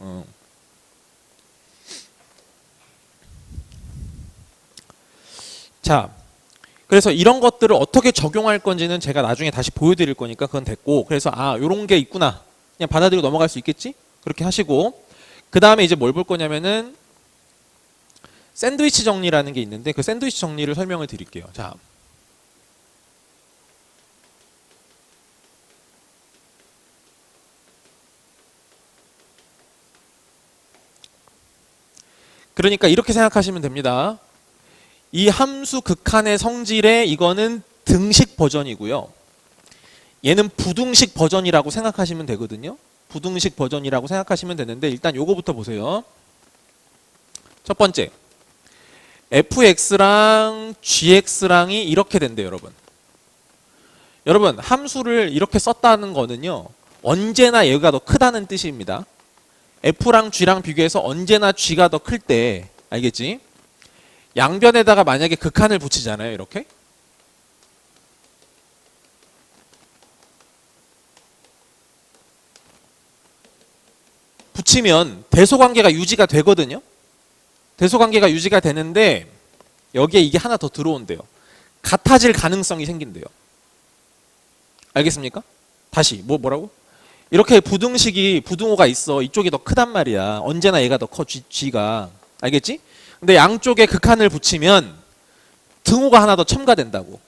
자, 그래서 이런 것들을 어떻게 적용할 건지는 제가 나중에 다시 보여드릴 거니까 그건 됐고, 그래서 요런 게 있구나. 그냥 받아들이고 넘어갈 수 있겠지? 그렇게 하시고, 그 다음에 이제 뭘 볼 거냐면은 샌드위치 정리라는 게 있는데 그 샌드위치 정리를 설명을 드릴게요. 자, 그러니까 이렇게 생각하시면 됩니다. 이 함수 극한의 성질의 이거는 등식 버전이고요. 얘는 부등식 버전이라고 생각하시면 되거든요. 부등식 버전이라고 생각하시면 되는데 일단 요거부터 보세요. 첫 번째, fx랑 gx랑이 이렇게 된대요, 여러분. 여러분, 함수를 이렇게 썼다는 거는요. 언제나 얘가 더 크다는 뜻입니다. f랑 g랑 비교해서 언제나 g가 더 클 때, 알겠지? 양변에다가 만약에 극한을 붙이잖아요, 이렇게. 붙이면 대소관계가 유지가 되거든요. 대소관계가 유지가 되는데 여기에 이게 하나 더 들어온대요. 같아질 가능성이 생긴대요. 알겠습니까? 다시 뭐라고? 이렇게 부등호가 있어. 이쪽이 더 크단 말이야. 언제나 얘가 더 커, G가. 알겠지? 근데 양쪽에 극한을 붙이면 등호가 하나 더 첨가된다고.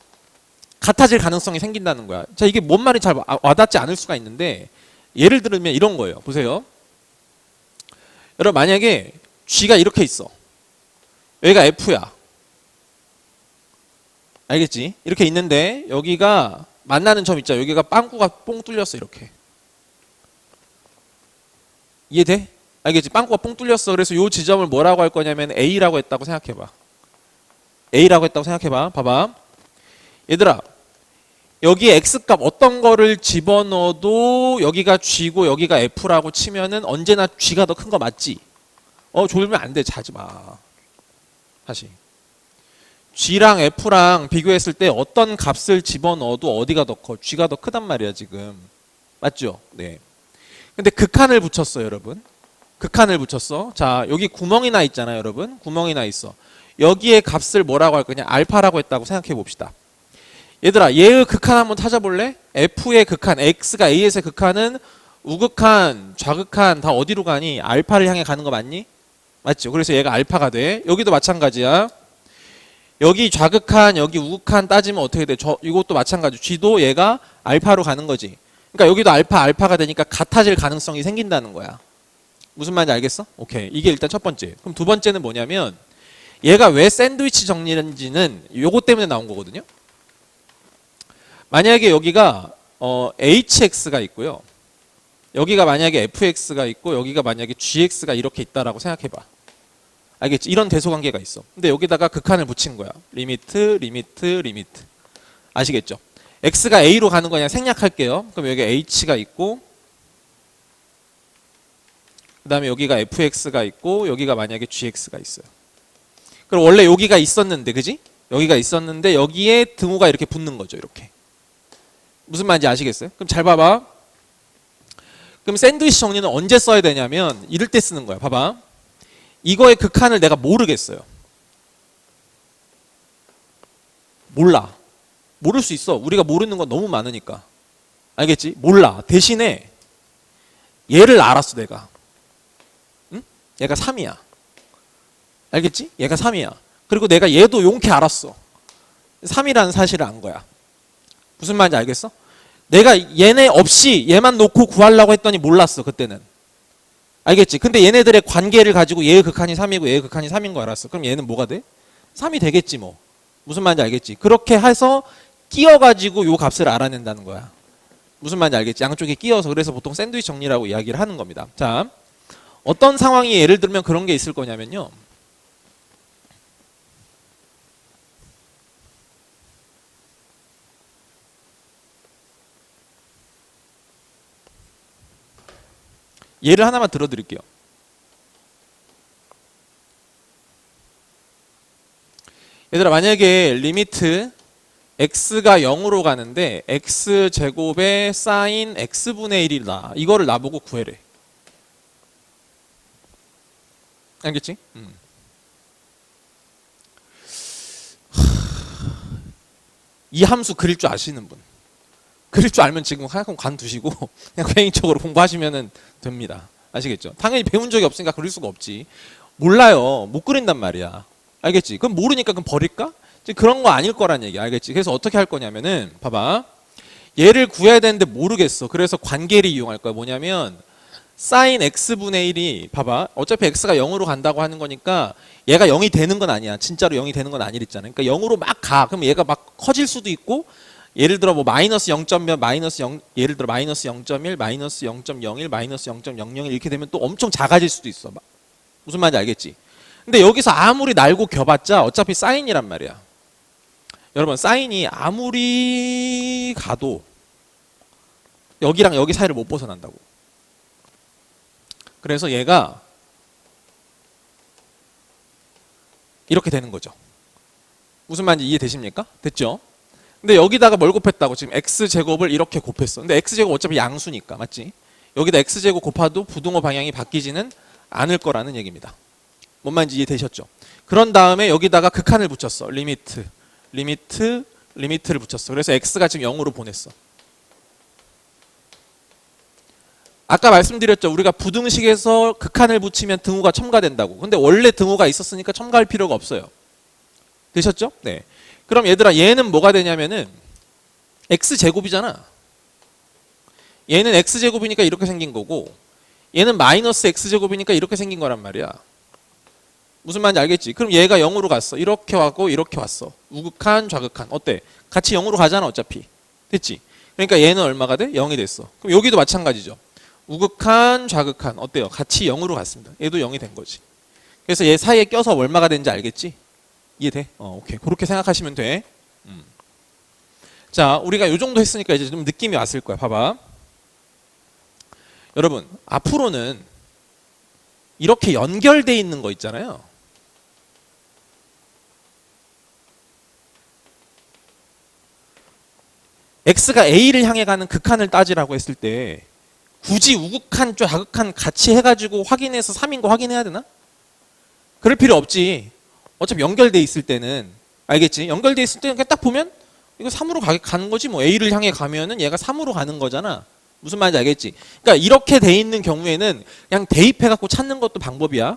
같아질 가능성이 생긴다는 거야. 자, 이게 뭔 말이 잘 와닿지 않을 수가 있는데 예를 들면 이런 거예요. 보세요. 여러분, 만약에 G가 이렇게 있어. 여기가 F야. 알겠지? 이렇게 있는데 여기가 만나는 점 있죠. 여기가 빵꾸가 뽕 뚫렸어. 이렇게. 이해돼? 알겠지? 빵꾸가 뽕 뚫렸어. 그래서 이 지점을 뭐라고 할 거냐면 A라고 했다고 생각해봐. A라고 했다고 생각해봐. 봐봐. 얘들아, 여기에 x값 어떤 거를 집어넣어도 여기가 g고 여기가 f라고 치면은 언제나 g가 더 큰 거 맞지? 졸면 안 돼. 자지 마. 다시. g랑 f랑 비교했을 때 어떤 값을 집어넣어도 어디가 더 커? g가 더 크단 말이야 지금. 맞죠? 네. 근데 극한을 붙였어요 여러분. 극한을 붙였어. 자 여기 구멍이 나 있잖아요 여러분. 구멍이 나 있어. 여기에 값을 뭐라고 할 거냐? 알파라고 했다고 생각해 봅시다. 얘들아 얘의 극한 한번 찾아볼래? f의 극한, x가 as의 극한은 우극한, 좌극한 다 어디로 가니? 알파를 향해 가는 거 맞니? 맞죠? 그래서 얘가 알파가 돼. 여기도 마찬가지야. 여기 좌극한, 여기 우극한 따지면 어떻게 돼? 이것도 마찬가지. g도 얘가 알파로 가는 거지. 그러니까 여기도 알파가 되니까 같아질 가능성이 생긴다는 거야. 무슨 말인지 알겠어? 오케이. 이게 일단 첫 번째. 그럼 두 번째는 뭐냐면 얘가 왜 샌드위치 정리인지는 요거 때문에 나온 거거든요. 만약에 여기가 hx가 있고요. 여기가 만약에 fx가 있고 여기가 만약에 gx가 이렇게 있다라고 생각해봐. 알겠지? 이런 대소관계가 있어. 근데 여기다가 극한을 붙인 거야. 리미트. 아시겠죠? x가 a로 가는 거 그냥 생략할게요. 그럼 여기 h가 있고 그 다음에 여기가 fx가 있고 여기가 만약에 gx가 있어요. 그럼 원래 여기가 있었는데 그지? 여기가 있었는데 여기에 등호가 이렇게 붙는 거죠. 이렇게. 무슨 말인지 아시겠어요? 그럼 잘 봐봐. 그럼 샌드위치 정리는 언제 써야 되냐면 이럴 때 쓰는 거야. 봐봐. 이거의 극한을 내가 모르겠어요. 몰라. 모를 수 있어. 우리가 모르는 건 너무 많으니까. 알겠지? 몰라. 대신에 얘를 알았어 내가. 응? 얘가 3이야. 알겠지? 얘가 3이야. 그리고 내가 얘도 용케 알았어. 3이라는 사실을 안 거야. 무슨 말인지 알겠어? 내가 얘네 없이 얘만 놓고 구하려고 했더니 몰랐어 그때는. 알겠지? 근데 얘네들의 관계를 가지고 얘의 극한이 3이고 얘의 극한이 3인 거 알았어. 그럼 얘는 뭐가 돼? 3이 되겠지 뭐. 무슨 말인지 알겠지? 그렇게 해서 끼어가지고 요 값을 알아낸다는 거야. 무슨 말인지 알겠지? 양쪽에 끼어서. 그래서 보통 샌드위치 정리라고 이야기를 하는 겁니다. 자, 어떤 상황이 예를 들면 그런 게 있을 거냐면요. 예를 하나만 들어드릴게요. 얘들아 만약에 리미트 x가 0으로 가는데 x제곱의 사인 x분의 1이다. 이거를 나보고 구해래. 알겠지? 이 함수 그릴 줄 아시는 분. 그릴 줄 알면 지금 학원 관두시고 그냥 개인적으로 공부하시면 됩니다. 아시겠죠? 당연히 배운 적이 없으니까 그릴 수가 없지. 몰라요. 못 그린단 말이야. 알겠지? 그럼 모르니까 그럼 버릴까? 그런 거 아닐 거란 얘기야. 알겠지? 그래서 어떻게 할 거냐면은 봐봐. 얘를 구해야 되는데 모르겠어. 그래서 관계를 이용할 거야. 뭐냐면 사인 x분의 1이 봐봐. 어차피 x가 0으로 간다고 하는 거니까 얘가 0이 되는 건 아니야. 진짜로 0이 되는 건 아니랬잖아. 그러니까 0으로 막 가. 그럼 얘가 막 커질 수도 있고 예를 들어 뭐 마이너스 0.몇 마이너스 0 예를 들어 마이너스 0.1 마이너스 0.01 마이너스 0.001 이렇게 되면 또 엄청 작아질 수도 있어. 무슨 말인지 알겠지? 근데 여기서 아무리 날고 겨봤자 어차피 사인이란 말이야. 여러분 사인이 아무리 가도 여기랑 여기 사이를 못 벗어난다고. 그래서 얘가 이렇게 되는 거죠. 무슨 말인지 이해되십니까? 됐죠? 근데 여기다가 뭘 곱했다고? 지금 x제곱을 이렇게 곱했어. 근데 x제곱 어차피 양수니까 맞지? 여기다 x제곱 곱해도 부등호 방향이 바뀌지는 않을 거라는 얘기입니다. 뭔 말인지 이해되셨죠? 그런 다음에 여기다가 극한을 붙였어. 리미트를 붙였어. 그래서 x가 지금 0으로 보냈어. 아까 말씀드렸죠. 우리가 부등식에서 극한을 붙이면 등호가 첨가된다고. 근데 원래 등호가 있었으니까 첨가할 필요가 없어요. 되셨죠? 네. 그럼 얘들아 얘는 뭐가 되냐면은 x제곱이잖아. 얘는 x제곱이니까 이렇게 생긴 거고 얘는 마이너스 x제곱이니까 이렇게 생긴 거란 말이야. 무슨 말인지 알겠지? 그럼 얘가 0으로 갔어. 이렇게 왔고 이렇게 왔어. 우극한 좌극한. 어때? 같이 0으로 가잖아 어차피. 됐지? 그러니까 얘는 얼마가 돼? 0이 됐어. 그럼 여기도 마찬가지죠. 우극한 좌극한. 어때요? 같이 0으로 갔습니다. 얘도 0이 된 거지. 그래서 얘 사이에 껴서 얼마가 되는지 알겠지? 이해돼? 오케이. 그렇게 생각하시면 돼. 자, 우리가 요 정도 했으니까 이제 좀 느낌이 왔을 거야. 봐봐. 여러분, 앞으로는 이렇게 연결돼 있는 거 있잖아요. x가 a를 향해 가는 극한을 따지라고 했을 때 굳이 우극한, 좌극한 같이 해가지고 확인해서 3인 거 확인해야 되나? 그럴 필요 없지. 어차피 연결돼 있을 때는 알겠지? 연결돼 있을 때는 그냥 딱 보면 이거 3으로 가는 거지. 뭐 a를 향해 가면은 얘가 3으로 가는 거잖아. 무슨 말인지 알겠지? 그러니까 이렇게 돼 있는 경우에는 그냥 대입해갖고 찾는 것도 방법이야.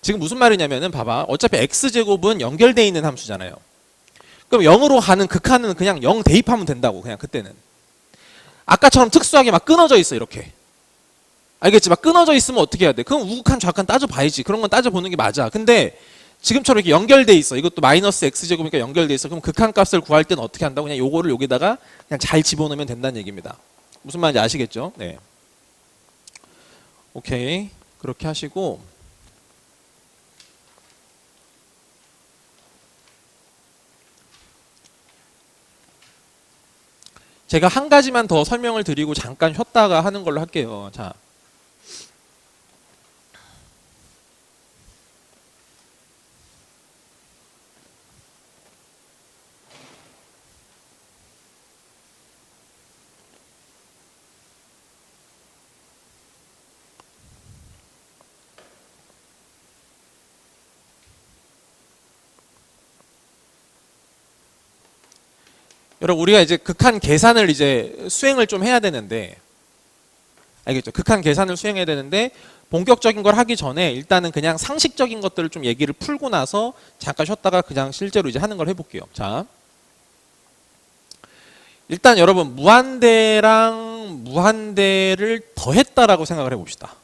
지금 무슨 말이냐면은 봐봐. 어차피 x제곱은 연결돼 있는 함수잖아요. 그럼 0으로 가는 극한은 그냥 0 대입하면 된다고. 그냥 그때는. 아까처럼 특수하게 막 끊어져 있어 이렇게. 알겠지? 막 끊어져 있으면 어떻게 해야 돼? 그럼 우극한 좌극한 따져봐야지. 그런 건 따져보는 게 맞아. 근데 지금처럼 이렇게 연결돼 있어. 이것도 마이너스 x제곱이니까 연결돼 있어. 그럼 극한 값을 구할 때는 어떻게 한다고? 그냥 요거를 여기다가 그냥 잘 집어넣으면 된다는 얘기입니다. 무슨 말인지 아시겠죠? 네. 오케이. 그렇게 하시고 제가 한 가지만 더 설명을 드리고 잠깐 쉬었다가 하는 걸로 할게요. 자. 여러분 우리가 이제 극한 계산을 이제 수행을 좀 해야 되는데 알겠죠? 극한 계산을 수행해야 되는데 본격적인 걸 하기 전에 일단은 그냥 상식적인 것들을 좀 얘기를 풀고 나서 잠깐 쉬었다가 그냥 실제로 이제 하는 걸 해볼게요. 자, 일단 여러분 무한대랑 무한대를 더했다라고 생각을 해봅시다.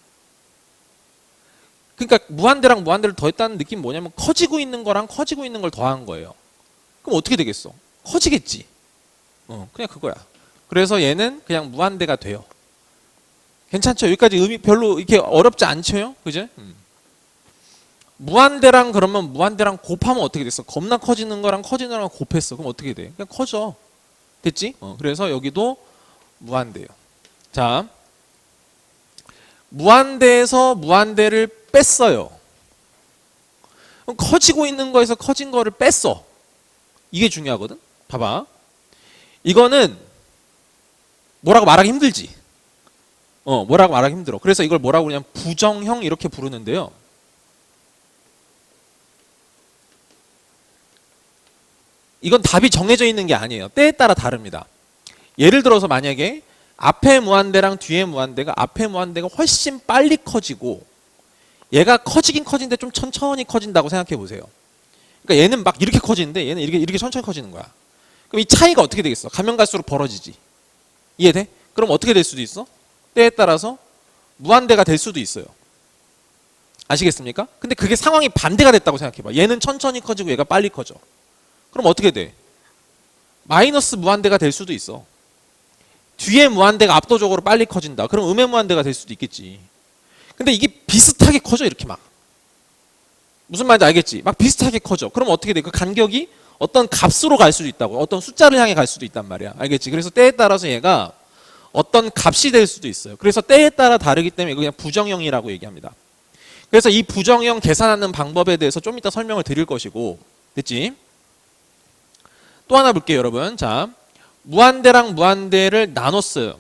그러니까 무한대랑 무한대를 더했다는 느낌이 뭐냐면 커지고 있는 거랑 커지고 있는 걸 더한 거예요. 그럼 어떻게 되겠어? 커지겠지. 그냥 그거야. 그래서 얘는 그냥 무한대가 돼요. 괜찮죠? 여기까지 의미 별로 이렇게 어렵지 않죠? 그죠? 무한대랑 그러면 무한대랑 곱하면 어떻게 됐어? 겁나 커지는 거랑 커지는 거랑 곱했어. 그럼 어떻게 돼? 그냥 커져. 됐지? 그래서 여기도 무한대예요. 자, 무한대에서 무한대를 뺐어요. 그럼 커지고 있는 거에서 커진 거를 뺐어. 이게 중요하거든? 봐봐. 이거는 뭐라고 말하기 힘들지. 뭐라고 말하기 힘들어. 그래서 이걸 뭐라고 그냥 부정형 이렇게 부르는데요. 이건 답이 정해져 있는 게 아니에요. 때에 따라 다릅니다. 예를 들어서 만약에 앞에 무한대랑 뒤에 무한대가 앞에 무한대가 훨씬 빨리 커지고 얘가 커지긴 커진데 좀 천천히 커진다고 생각해 보세요. 그러니까 얘는 막 이렇게 커지는데 얘는 이렇게 천천히 커지는 거야. 그럼 이 차이가 어떻게 되겠어? 가면 갈수록 벌어지지. 이해돼? 그럼 어떻게 될 수도 있어? 때에 따라서 무한대가 될 수도 있어요. 아시겠습니까? 근데 그게 상황이 반대가 됐다고 생각해봐. 얘는 천천히 커지고 얘가 빨리 커져. 그럼 어떻게 돼? 마이너스 무한대가 될 수도 있어. 뒤에 무한대가 압도적으로 빨리 커진다. 그럼 음의 무한대가 될 수도 있겠지. 근데 이게 비슷하게 커져 이렇게 막. 무슨 말인지 알겠지? 막 비슷하게 커져. 그럼 어떻게 돼? 그 간격이 어떤 값으로 갈 수도 있다고. 어떤 숫자를 향해 갈 수도 있단 말이야. 알겠지? 그래서 때에 따라서 얘가 어떤 값이 될 수도 있어요. 그래서 때에 따라 다르기 때문에 이거 그냥 부정형이라고 얘기합니다. 그래서 이 부정형 계산하는 방법에 대해서 좀 이따 설명을 드릴 것이고, 됐지? 또 하나 볼게요, 여러분. 자, 무한대랑 무한대를 나눴어요.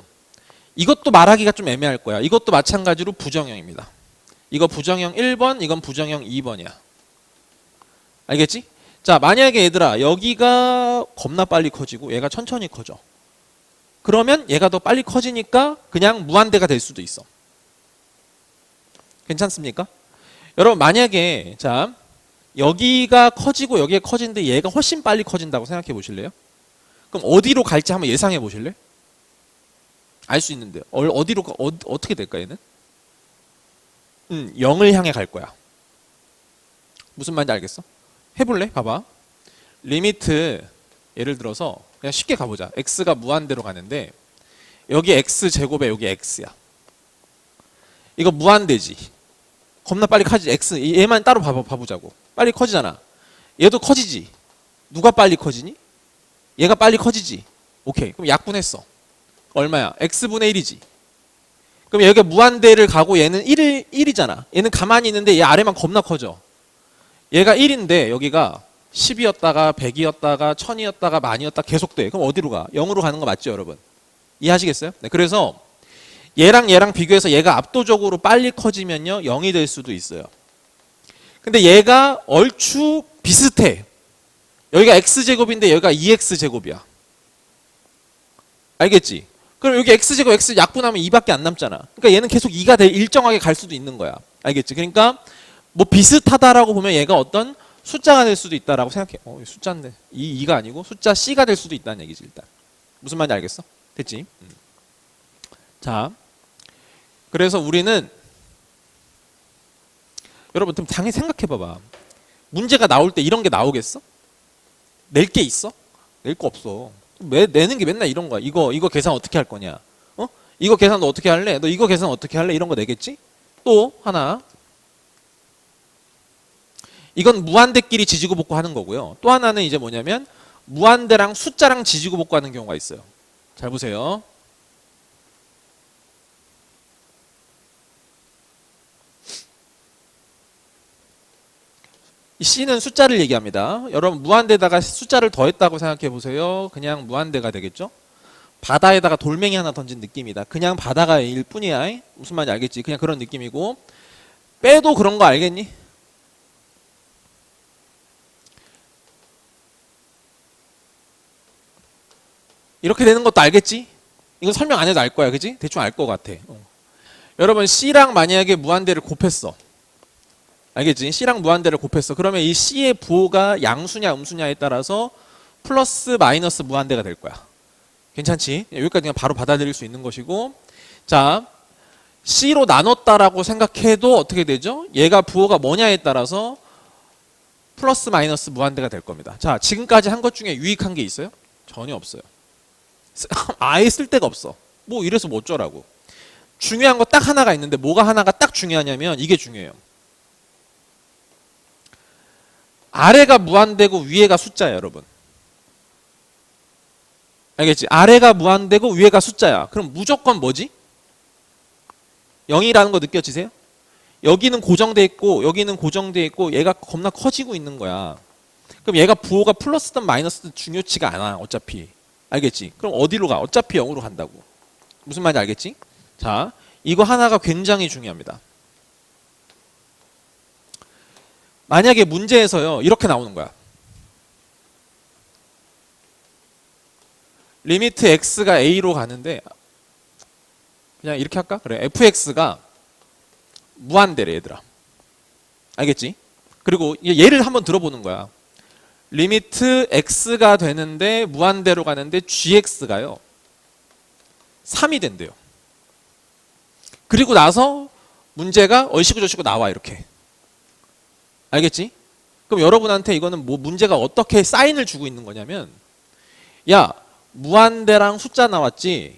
이것도 말하기가 좀 애매할 거야. 이것도 마찬가지로 부정형입니다. 이거 부정형 1번, 이건 부정형 2번이야. 알겠지? 자, 만약에 얘들아 여기가 겁나 빨리 커지고 얘가 천천히 커져. 그러면 얘가 더 빨리 커지니까 그냥 무한대가 될 수도 있어. 괜찮습니까? 여러분 만약에 자 여기가 커지고 여기가 커지는데 얘가 훨씬 빨리 커진다고 생각해 보실래요? 그럼 어디로 갈지 한번 예상해 보실래요? 알 수 있는데 어디로 어떻게 될까 얘는? 0을 향해 갈 거야. 무슨 말인지 알겠어? 해볼래? 봐봐. 리미트 예를 들어서 그냥 쉽게 가보자. x가 무한대로 가는데 여기 x 제곱에 여기 x야. 이거 무한대지. 겁나 빨리 커지지. x 얘만 따로 봐보자고. 빨리 커지잖아. 얘도 커지지. 누가 빨리 커지니? 얘가 빨리 커지지. 오케이. 그럼 약분했어. 얼마야? x분의 1이지. 그럼 여기가 무한대를 가고 얘는 1이잖아. 얘는 가만히 있는데 얘 아래만 겁나 커져. 얘가 1인데 여기가 10이었다가 100이었다가 1000이었다가 만이었다가 계속 돼. 그럼 어디로 가? 0으로 가는 거 맞죠, 여러분? 이해하시겠어요? 네, 그래서 얘랑 비교해서 얘가 압도적으로 빨리 커지면요 0이 될 수도 있어요. 근데 얘가 얼추 비슷해. 여기가 x제곱인데 여기가 2x제곱이야. 알겠지? 그럼 여기 x제곱 x 약분하면 2밖에 안 남잖아. 그러니까 얘는 계속 2가 일정하게 갈 수도 있는 거야. 알겠지? 그러니까 뭐 비슷하다라고 보면 얘가 어떤 숫자가 될 수도 있다라고 생각해. 숫자인데 2가 아니고 숫자 c가 될 수도 있다는 얘기지 일단. 무슨 말인지 알겠어? 됐지? 자, 그래서 우리는 여러분 좀 당연히 생각해봐봐. 문제가 나올 때 이런 게 나오겠어? 낼 게 있어? 낼 거 없어. 내는 게 맨날 이런 거야. 이거 계산 어떻게 할 거냐? 이거 계산 너 어떻게 할래? 너 이거 계산 어떻게 할래? 이런 거 내겠지? 또 하나. 이건 무한대끼리 지지고 볶고 하는 거고요. 또 하나는 이제 뭐냐면 무한대랑 숫자랑 지지고 볶고 하는 경우가 있어요. 잘 보세요. 이 C는 숫자를 얘기합니다. 여러분 무한대에다가 숫자를 더했다고 생각해 보세요. 그냥 무한대가 되겠죠? 바다에다가 돌멩이 하나 던진 느낌이다. 그냥 바다가 일 뿐이야. 무슨 말인지 알겠지? 그냥 그런 느낌이고 빼도 그런 거 알겠니? 이렇게 되는 것도 알겠지? 이건 설명 안 해도 알 거야. 그지? 대충 알 것 같아. 여러분 C랑 만약에 무한대를 곱했어. 알겠지? C랑 무한대를 곱했어. 그러면 이 C의 부호가 양수냐 음수냐에 따라서 플러스 마이너스 무한대가 될 거야. 괜찮지? 여기까지 그냥 바로 받아들일 수 있는 것이고, 자 C로 나눴다라고 생각해도 어떻게 되죠? 얘가 부호가 뭐냐에 따라서 플러스 마이너스 무한대가 될 겁니다. 자, 지금까지 한 것 중에 유익한 게 있어요? 전혀 없어요. 아예 쓸 데가 없어. 뭐 이래서 뭐 어쩌라고. 중요한 거 딱 하나가 있는데 뭐가 하나가 딱 중요하냐면 이게 중요해요. 아래가 무한대고 위에가 숫자야, 여러분. 알겠지? 아래가 무한대고 위에가 숫자야. 그럼 무조건 뭐지? 0이라는 거 느껴지세요? 여기는 고정돼 있고 여기는 고정돼 있고 얘가 겁나 커지고 있는 거야. 그럼 얘가 부호가 플러스든 마이너스든 중요치가 않아, 어차피. 알겠지? 그럼 어디로 가? 어차피 0으로 간다고. 무슨 말인지 알겠지? 자, 이거 하나가 굉장히 중요합니다. 만약에 문제에서요 이렇게 나오는 거야. 리미트 x가 a로 가는데 그냥 이렇게 할까? 그래, fx가 무한대래 얘들아. 알겠지? 그리고 얘를 한번 들어보는 거야. 리미트 x가 되는데 무한대로 가는데 gx가요 3이 된대요. 그리고 나서 문제가 얼씨구 저씨구 나와 이렇게. 알겠지? 그럼 여러분한테 이거는 뭐 문제가 어떻게 사인을 주고 있는 거냐면, 야 무한대랑 숫자 나왔지?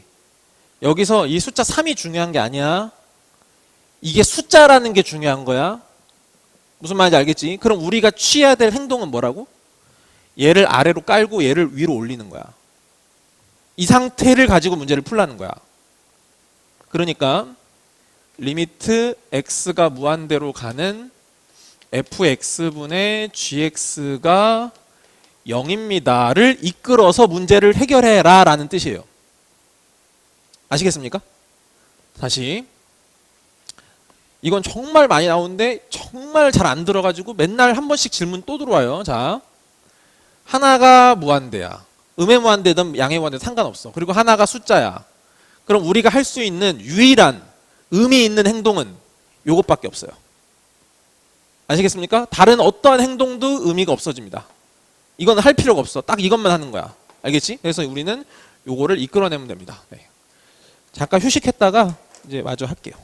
여기서 이 숫자 3이 중요한 게 아니야. 이게 숫자라는 게 중요한 거야. 무슨 말인지 알겠지? 그럼 우리가 취해야 될 행동은 뭐라고? 얘를 아래로 깔고 얘를 위로 올리는 거야. 이 상태를 가지고 문제를 풀라는 거야. 그러니까 리미트 x가 무한대로 가는 fx분의 gx가 0입니다를 이끌어서 문제를 해결해라 라는 뜻이에요. 아시겠습니까? 다시. 이건 정말 많이 나오는데 정말 잘 안 들어가지고 맨날 한 번씩 질문 또 들어와요. 자, 하나가 무한대야. 음의 무한대든 양의 무한대든 상관없어. 그리고 하나가 숫자야. 그럼 우리가 할 수 있는 유일한 의미 있는 행동은 요것밖에 없어요. 아시겠습니까? 다른 어떠한 행동도 의미가 없어집니다. 이건 할 필요가 없어. 딱 이것만 하는 거야. 알겠지? 그래서 우리는 요거를 이끌어내면 됩니다. 네. 잠깐 휴식했다가 이제 마저 할게요.